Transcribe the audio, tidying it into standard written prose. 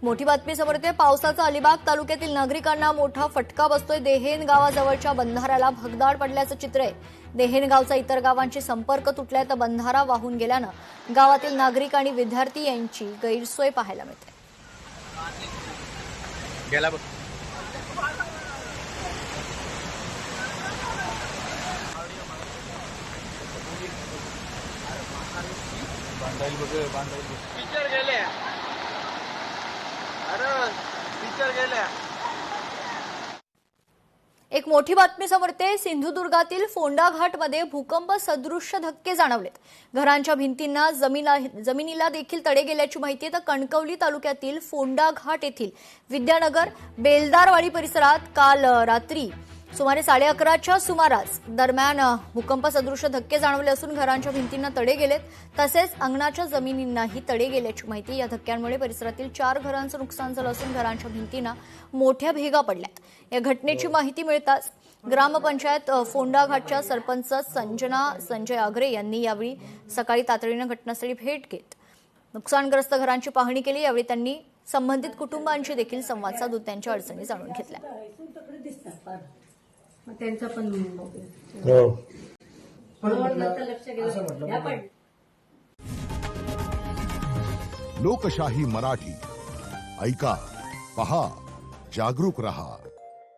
मोठी बातमी समोर येते। पावसाचा अलिबाग तालुक्यातील नागरिकांना मोठा फटका बसतोय। देहेन गावाजवळच्या बंधाऱ्याला भगदाड पडल्याचं चित्र आहे। देहेन गावचा इतर गावांशी संपर्क तुटलाय तर बंधारा वाहून गेल्यानं गावातील नागरिक आणि विद्यार्थी यांची गैरसोय पाहायला मिळते। एक मोठी बातमी समोर येते। सिंधुदुर्गातील फोंडा घाटमध्ये भूकंप सदृश्य धक्के जाणवलेत। घरांच्या भिंतींना जमिनीला देखील तडे गेल्याची माहिती आहे। तर कणकवली तालुक्यातील फोंडा घाट येथील विद्यानगर बेलदारवाडी परिसरात काल रात्री सुमारे 11:30च्या सुमारास दरम्यान भूकंप सदृश्य धक्के जाणवले असून घरांच्या भिंतींना तडे गेलेत, तसेच अंगणाच्या जमिनींनाही तडे गेल्याची माहिती। या धक्क्यांमुळे परिसरातील 4 घरांचं नुकसान झालं असून घरांच्या भिंतींना मोठ्या भेगा पडल्यात। या घटनेची माहिती मिळताच ग्रामपंचायत फोंडा घाटच्या सरपंच संजय आगरे यांनी यावेळी सकाळी तातडीनं घटनास्थळी भेट घेत नुकसानग्रस्त घरांची पाहणी केली। यावेळी त्यांनी संबंधित कुटुंबांशी देखील संवाद साधून त्यांच्या अडचणी जाणून घेतल्या। त्यांचा पण लोकशाही मराठी ऐका, पहा, जागरूक रहा।